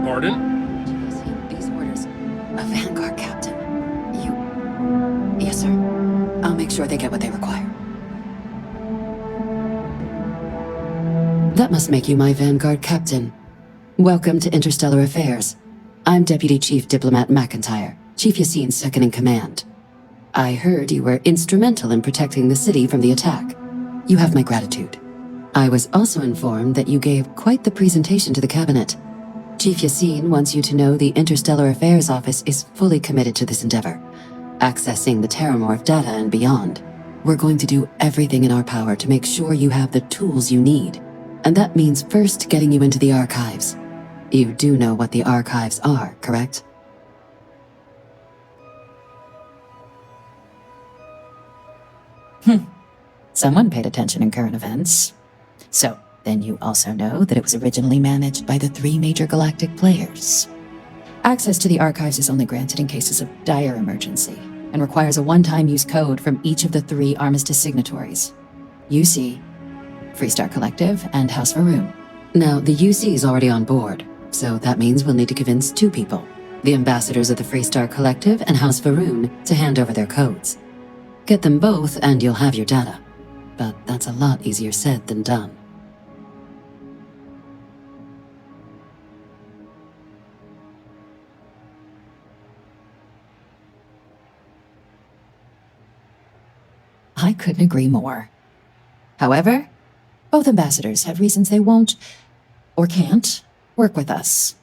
Pardon? These orders. A Vanguard captain. You... Yes, sir. I'll make sure they get what they require. That must make you my Vanguard captain. Welcome to Interstellar Affairs. I'm Deputy Chief Diplomat McIntyre, Chief Yassine's second-in-command. I heard you were instrumental in protecting the city from the attack. You have my gratitude. I was also informed that you gave quite the presentation to the cabinet. Chief Yassine wants you to know the Interstellar Affairs Office is fully committed to this endeavor, accessing the Terramorph data and beyond. We're going to do everything in our power to make sure you have the tools you need, and that means first getting you into the archives. You do know what the archives are, correct? Someone paid attention in current events. So, then you also know that it was originally managed by the 3 major galactic players. Access to the archives is only granted in cases of dire emergency, and requires a one-time use code from each of the 3 armistice signatories. UC, Freestar Collective, and House Varun. Now, the UC is already on board, so that means we'll need to convince 2 people, the ambassadors of the Freestar Collective and House Varun, to hand over their codes. Get them both and you'll have your data. But that's a lot easier said than done. I couldn't agree more. However, both ambassadors have reasons they won't, or can't, work with us.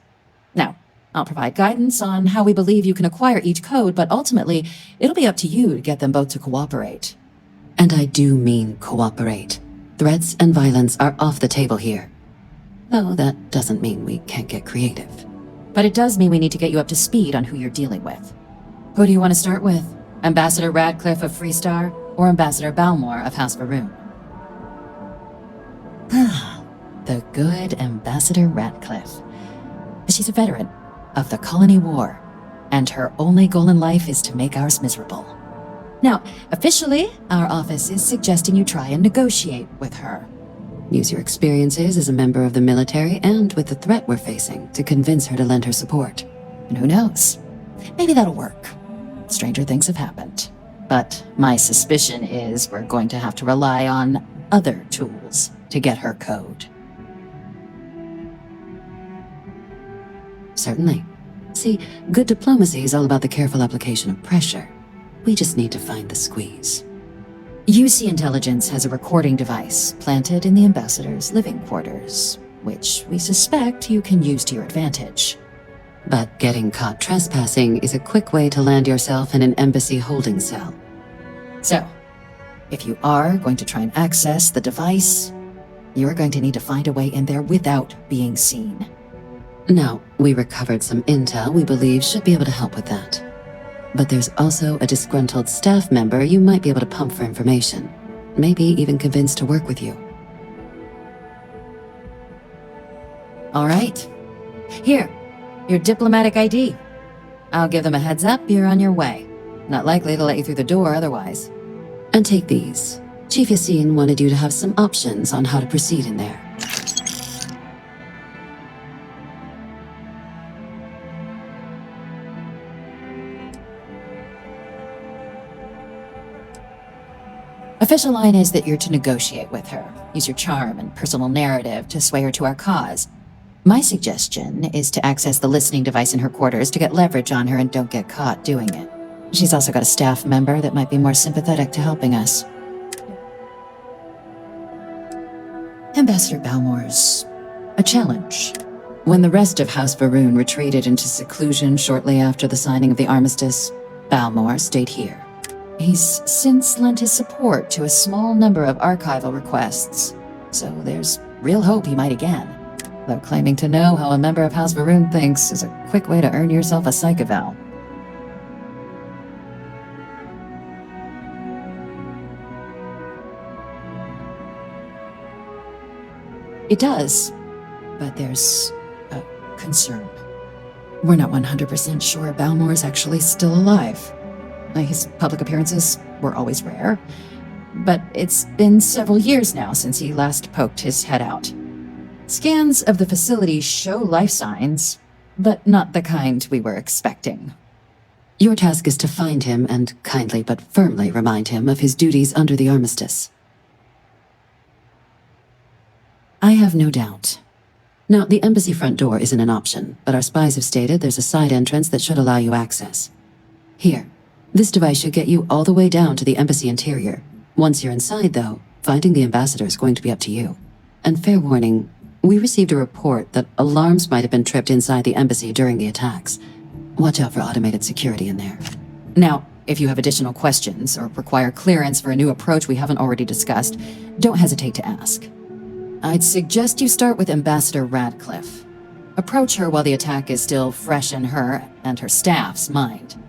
Now, I'll provide guidance on how we believe you can acquire each code, but ultimately, it'll be up to you to get them both to cooperate. And I do mean cooperate. Threats and violence are off the table here. Though that doesn't mean we can't get creative. But it does mean we need to get you up to speed on who you're dealing with. Who do you want to start with? Ambassador Radcliffe of Freestar, or Ambassador Balmore of House Varun? The good Ambassador Radcliffe. She's a veteran of the Colony War, and her only goal in life is to make ours miserable. Now, officially, our office is suggesting you try and negotiate with her. Use your experiences as a member of the military and with the threat we're facing to convince her to lend her support. And who knows? Maybe that'll work. Stranger things have happened. But my suspicion is we're going to have to rely on other tools to get her code. Certainly. See, good diplomacy is all about the careful application of pressure. We just need to find the squeeze. UC Intelligence has a recording device planted in the ambassador's living quarters, which we suspect you can use to your advantage. But getting caught trespassing is a quick way to land yourself in an embassy holding cell. So, if you are going to try and access the device, you're going to need to find a way in there without being seen. Now, we recovered some intel we believe should be able to help with that. But there's also a disgruntled staff member you might be able to pump for information. Maybe even convince to work with you. All right. Here, your diplomatic ID. I'll give them a heads up you're on your way. Not likely to let you through the door otherwise. And take these. Chief Yassine wanted you to have some options on how to proceed in there. Official line is that you're to negotiate with her. Use your charm and personal narrative to sway her to our cause. My suggestion is to access the listening device in her quarters to get leverage on her and don't get caught doing it. She's also got a staff member that might be more sympathetic to helping us. Ambassador Balmore's a challenge. When the rest of House Varun retreated into seclusion shortly after the signing of the armistice, Balmore stayed here. He's since lent his support to a small number of archival requests, so there's real hope he might again. Though claiming to know how a member of House Varun thinks is a quick way to earn yourself a psych eval. It does, but there's a concern. We're not 100% sure Balmore's actually still alive. His public appearances were always rare. But it's been several years now since he last poked his head out. Scans of the facility show life signs, but not the kind we were expecting. Your task is to find him and kindly but firmly remind him of his duties under the armistice. I have no doubt. Now, the embassy front door isn't an option, but our spies have stated there's a side entrance that should allow you access. Here, this device should get you all the way down to the embassy interior. Once you're inside, though, finding the ambassador is going to be up to you. And fair warning, we received a report that alarms might have been tripped inside the embassy during the attacks. Watch out for automated security in there. Now, if you have additional questions or require clearance for a new approach we haven't already discussed, don't hesitate to ask. I'd suggest you start with Ambassador Radcliffe. Approach her while the attack is still fresh in her and her staff's mind.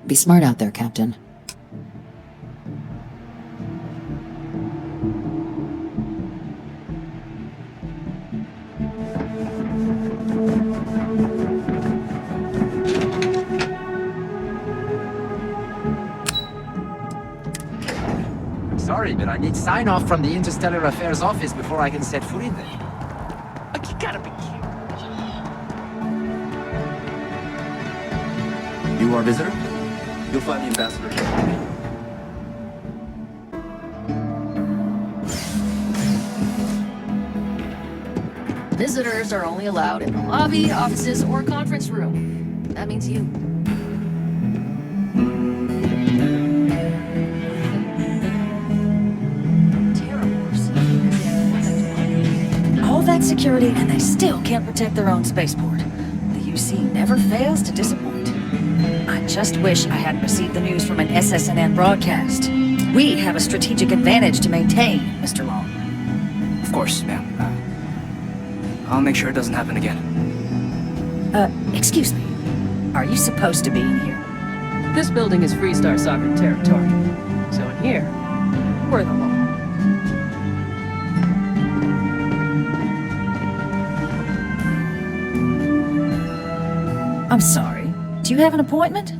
Be smart out there, Captain. Sorry, but I need sign-off from the Interstellar Affairs office before I can set foot in there. Like, you gotta be kidding. You are a visitor? You'll find the ambassador here. Visitors are only allowed in the lobby, offices, or conference room. That means you. All that security, and they still can't protect their own spaceport. The UC never fails to disappoint. I just wish I hadn't received the news from an SSNN broadcast. We have a strategic advantage to maintain, Mr. Long. Of course, ma'am. I'll make sure it doesn't happen again. Excuse me. Are you supposed to be in here? This building is Freestar sovereign territory. So in here, we're the law. I'm sorry. Do you have an appointment?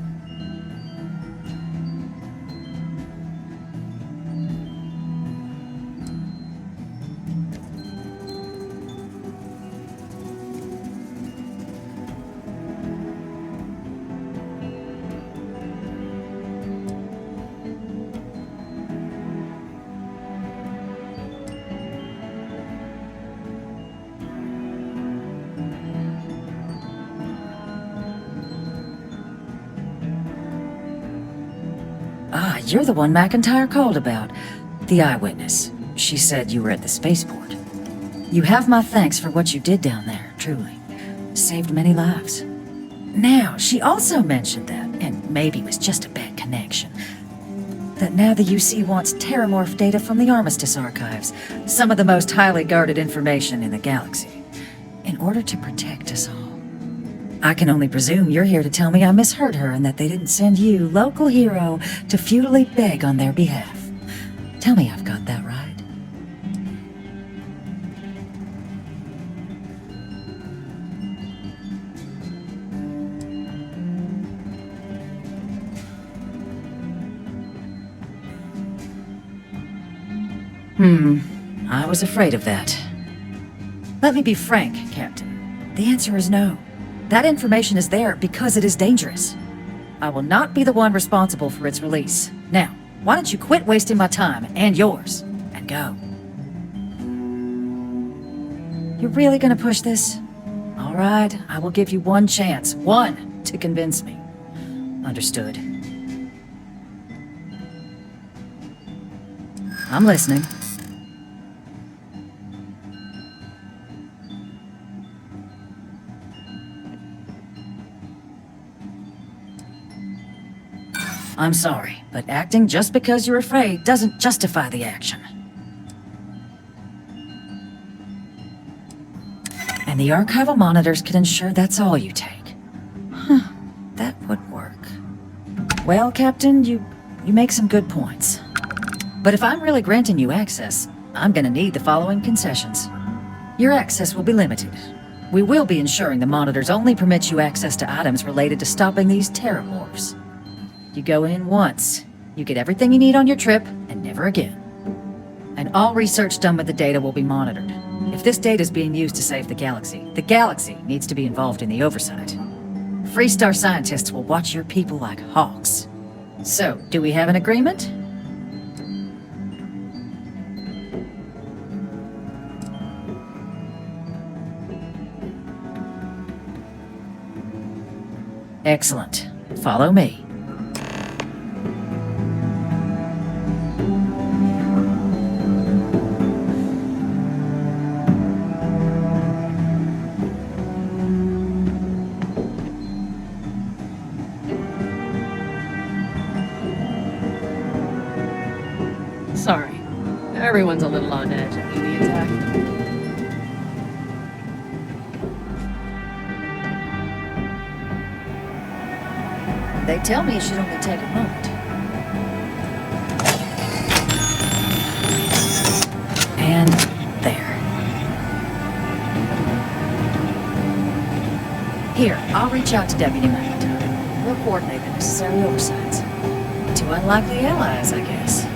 Ah, you're the one McIntyre called about. The eyewitness. She said you were at the spaceport. You have my thanks for what you did down there, truly. Saved many lives. Now, she also mentioned that, and maybe it was just a bad connection, that now the UC wants terramorph data from the Armistice archives, some of the most highly guarded information in the galaxy, in order to protect us all. I can only presume you're here to tell me I misheard her and that they didn't send you, local hero, to futilely beg on their behalf. Tell me I've got that right. I was afraid of that. Let me be frank, Captain. The answer is no. That information is there because it is dangerous. I will not be the one responsible for its release. Now, why don't you quit wasting my time and yours, and go? You're really gonna push this? All right, I will give you one chance, one, to convince me. Understood. I'm listening. I'm sorry, but acting just because you're afraid doesn't justify the action. And the archival monitors can ensure that's all you take. Huh, that would work. Well, Captain, you make some good points. But if I'm really granting you access, I'm gonna need the following concessions. Your access will be limited. We will be ensuring the monitors only permit you access to items related to stopping these terramorphs. You go in once, You get everything you need on your trip, and never again. And all research done with the data will be monitored. If this data is being used to save the galaxy needs to be involved in the oversight. Freestar scientists will watch your people like hawks. So, do we have an agreement? Excellent. Follow me. Sorry. Everyone's a little on edge after the attack. They tell me it should only take a moment. And there. Here, I'll reach out to Deputy McIntyre. We'll coordinate the necessary oversights. Two unlikely allies, I guess.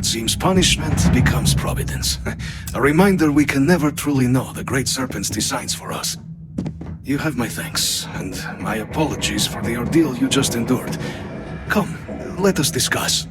Seems punishment becomes providence. A reminder we can never truly know the Great Serpent's designs for us. You have my thanks, and my apologies for the ordeal you just endured. Come, let us discuss.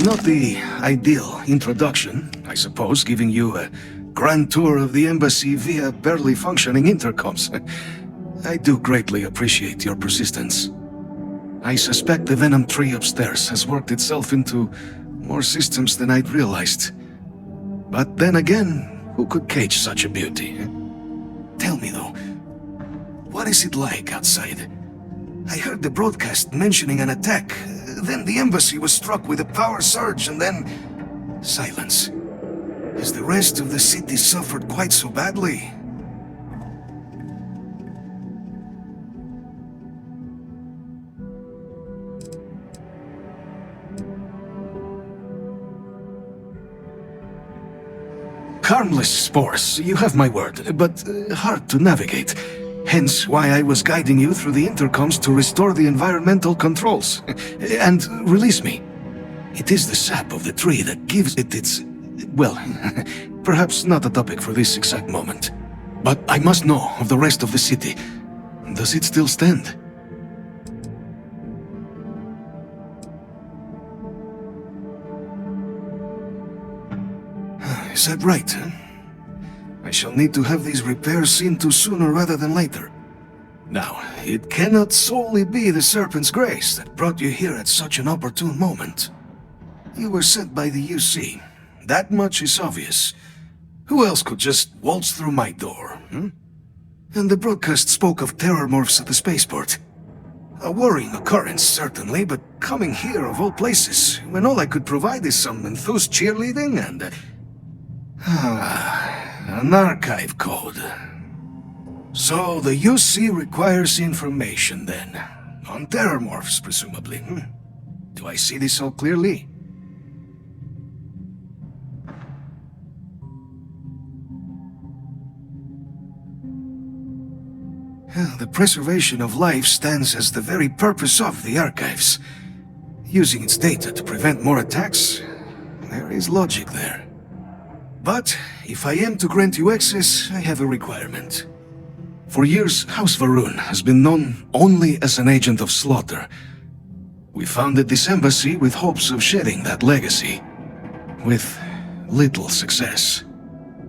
Not the ideal introduction, I suppose, giving you a grand tour of the embassy via barely functioning intercoms. I do greatly appreciate your persistence. I suspect the Venom tree upstairs has worked itself into more systems than I'd realized. But then again, who could cage such a beauty? Tell me though, what is it like outside? I heard the broadcast mentioning an attack. Then the embassy was struck with a power surge, and then... silence. Has the rest of the city suffered quite so badly? Harmless spores, you have my word, but hard to navigate. Hence why I was guiding you through the intercoms to restore the environmental controls. And release me. It is the sap of the tree that gives it its... well, perhaps not a topic for this exact moment. But I must know of the rest of the city. Does it still stand? Is that right? I shall need to have these repairs seen to sooner rather than later. Now, it cannot solely be the Serpent's grace that brought you here at such an opportune moment. You were sent by the UC. That much is obvious. Who else could just waltz through my door, And the broadcast spoke of terror morphs at the spaceport. A worrying occurrence, certainly, but coming here of all places, when all I could provide is some enthused cheerleading and... an archive code. So the UC requires information, then. On terror morphs, presumably. Do I see this all clearly? The preservation of life stands as the very purpose of the archives. Using its data to prevent more attacks, there is logic there. But if I am to grant you access, I have a requirement. For years, House Varun has been known only as an agent of slaughter. We founded this embassy with hopes of shedding that legacy. With little success.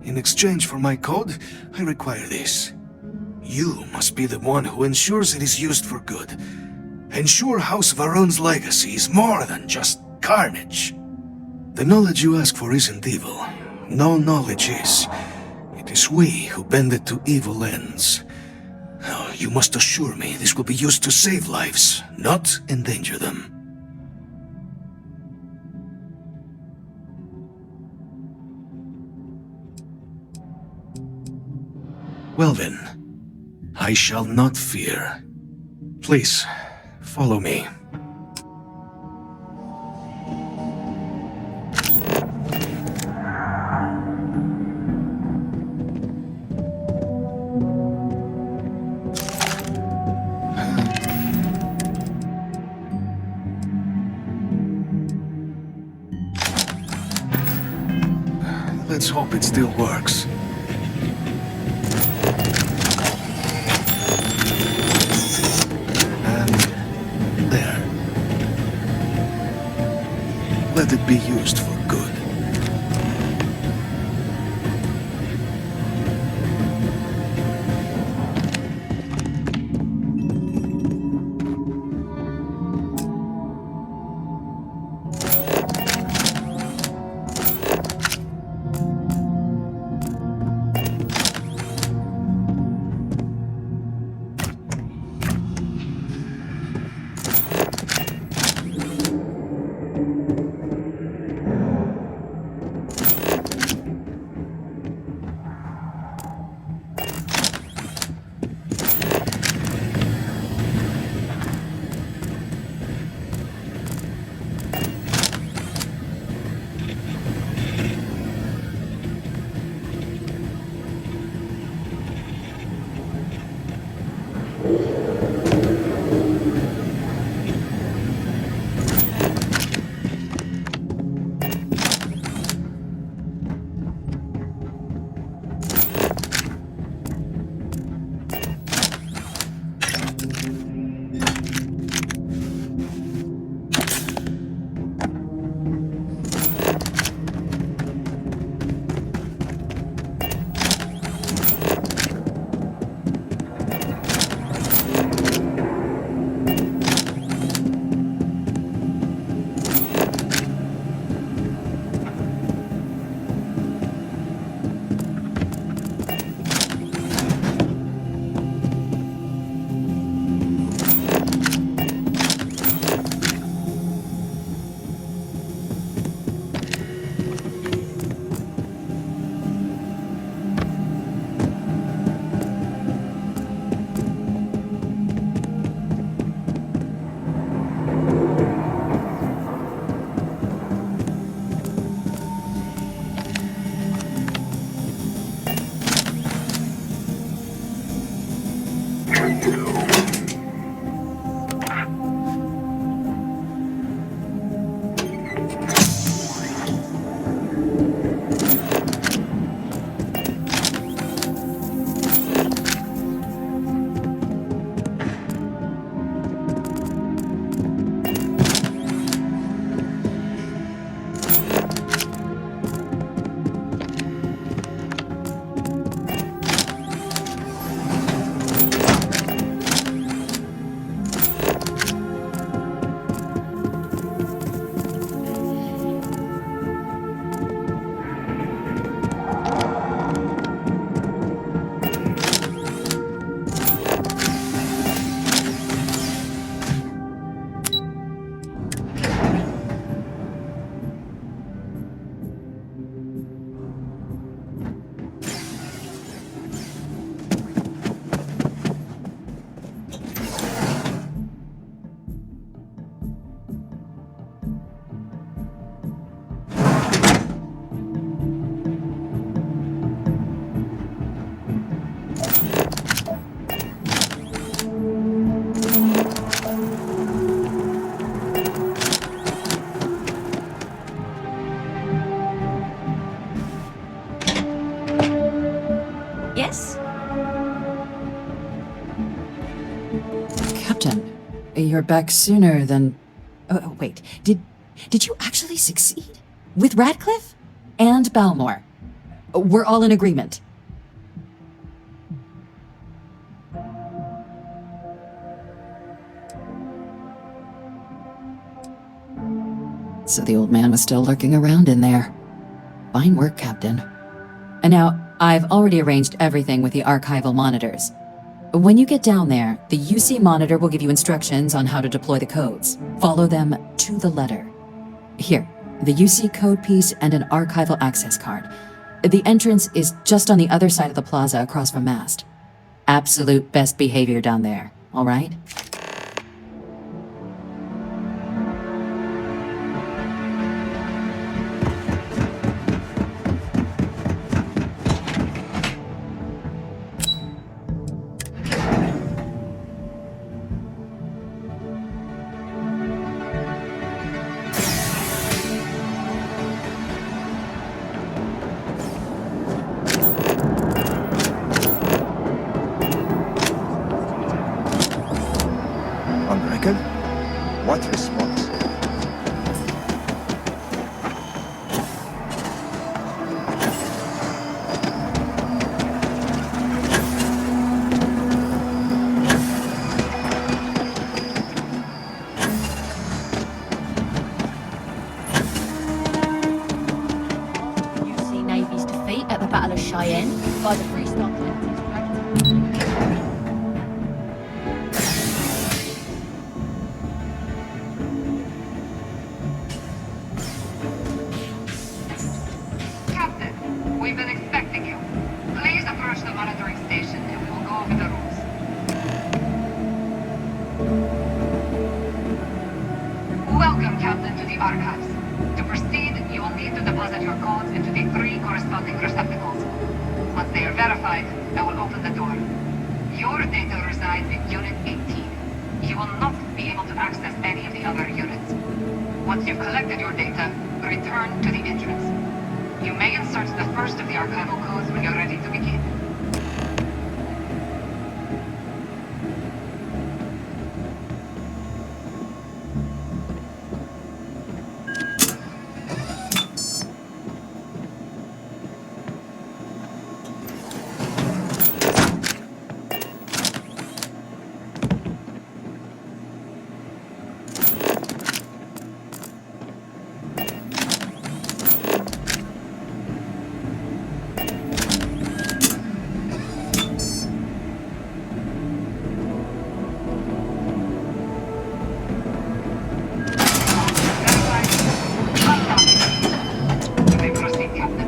In exchange for my code, I require this. You must be the one who ensures it is used for good. Ensure House Varun's legacy is more than just carnage. The knowledge you ask for isn't evil. No knowledge is. It is we who bend it to evil ends. Oh, you must assure me this will be used to save lives, not endanger them. Well then, I shall not fear. Please, follow me. Let's hope it still works. And there. Let it be used for good. you're back sooner than... Oh, wait. Did you actually succeed? With Radcliffe? And Balmore? We're all in agreement. So the old man was still lurking around in there. Fine work, Captain. And now, I've already arranged everything with the archival monitors. When you get down there, the UC monitor will give you instructions on how to deploy the codes. Follow them to the letter. Here, the UC code piece and an archival access card. The entrance is just on the other side of the plaza across from Mast. Absolute best behavior down there, all right? On record? What response? UC Navy's defeat at the Battle of Cheyenne by the Freestar Collective's dragon. Captain, we've been expecting you. Please approach the monitoring station and we will go over the rules. Welcome, Captain, to the archives. To proceed, you will need to deposit your codes into the 3 corresponding receptacles. Once they are verified, I will open the door. Your data resides in Unit 18. You will not be able to access any of the other units. Once you've collected your data, return to the entrance. You may insert the first of the archival codes when you're ready to begin. You may proceed, Captain.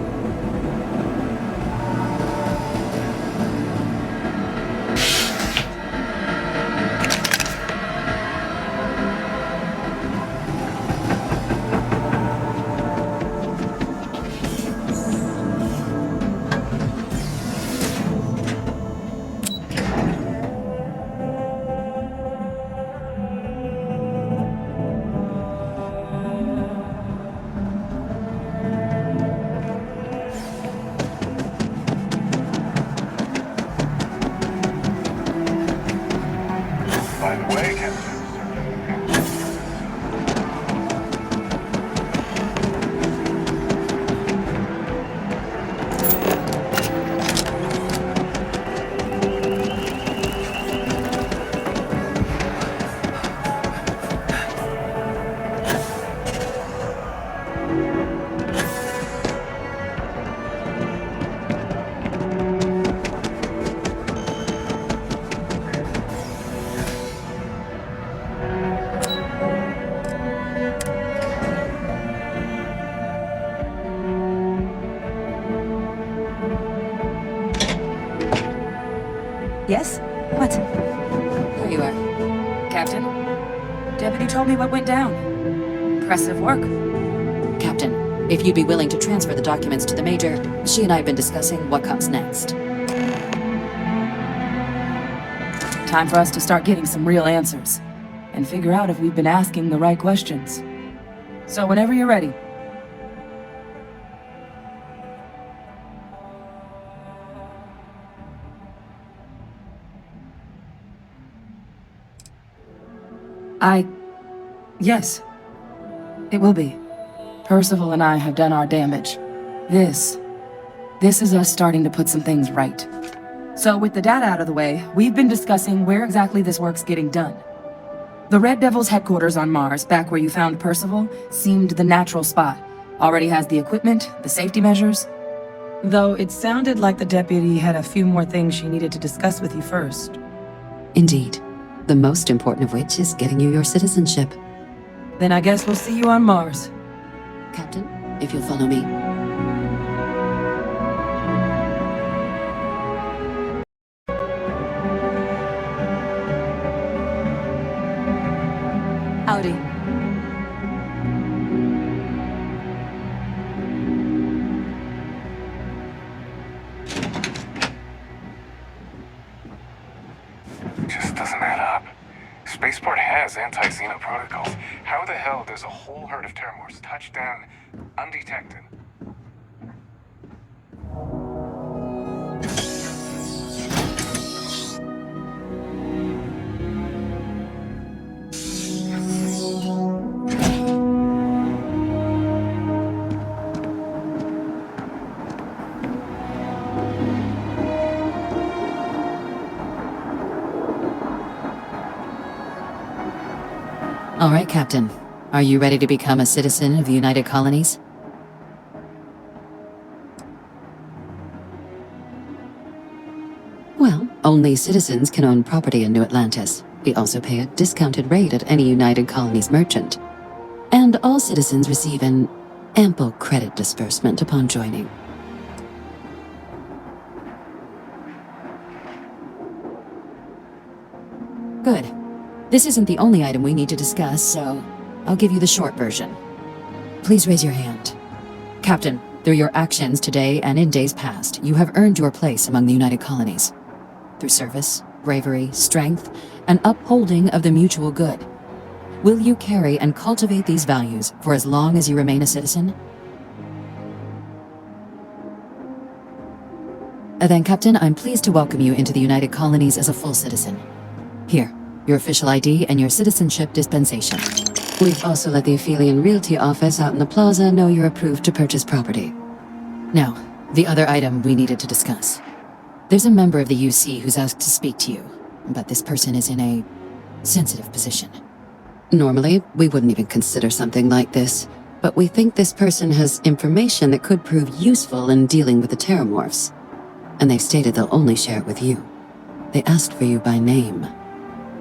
By the way, Captain. Yes? What? There you are. Captain? Deputy told me what went down. Impressive work. Captain, if you'd be willing to transfer the documents to the Major, she and I have been discussing what comes next. Time for us to start getting some real answers. And figure out if we've been asking the right questions. So whenever you're ready. Yes. It will be. Percival and I have done our damage. This is us starting to put some things right. So with the data out of the way, we've been discussing where exactly this work's getting done. The Red Devil's headquarters on Mars, back where you found Percival, seemed the natural spot. Already has the equipment, the safety measures. Though it sounded like the deputy had a few more things she needed to discuss with you first. Indeed. The most important of which is getting you your citizenship. Then I guess we'll see you on Mars. Captain, if you'll follow me. Howdy. Just doesn't add up. Spaceport has anti-Xeno protocols. How the hell does a whole herd of Terramorphs touch down undetected? All right, Captain. Are you ready to become a citizen of the United Colonies? Well, only citizens can own property in New Atlantis. We also pay a discounted rate at any United Colonies merchant. And all citizens receive an ample credit disbursement upon joining. Good. This isn't the only item we need to discuss, so I'll give you the short version. Please raise your hand. Captain, through your actions today and in days past, you have earned your place among the United Colonies. Through service, bravery, strength, and upholding of the mutual good. Will you carry and cultivate these values for as long as you remain a citizen? Then, Captain, I'm pleased to welcome you into the United Colonies as a full citizen. Here. Your official ID and your citizenship dispensation. We've also let the Aphelion Realty office out in the plaza know you're approved to purchase property. Now, the other item we needed to discuss. There's a member of the UC who's asked to speak to you, but this person is in a sensitive position. Normally, we wouldn't even consider something like this, but we think this person has information that could prove useful in dealing with the Terramorphs. And they've stated they'll only share it with you. They asked for you by name.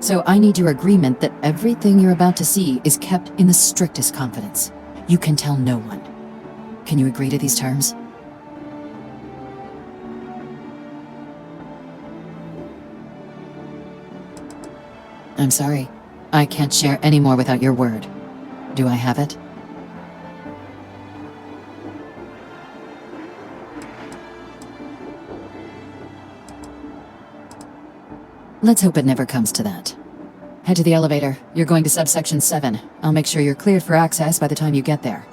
So I need your agreement that everything you're about to see is kept in the strictest confidence. You can tell no one. Can you agree to these terms? I'm sorry. I can't share any more without your word. Do I have it? Let's hope it never comes to that. Head to the elevator. You're going to subsection 7. I'll make sure you're cleared for access by the time you get there.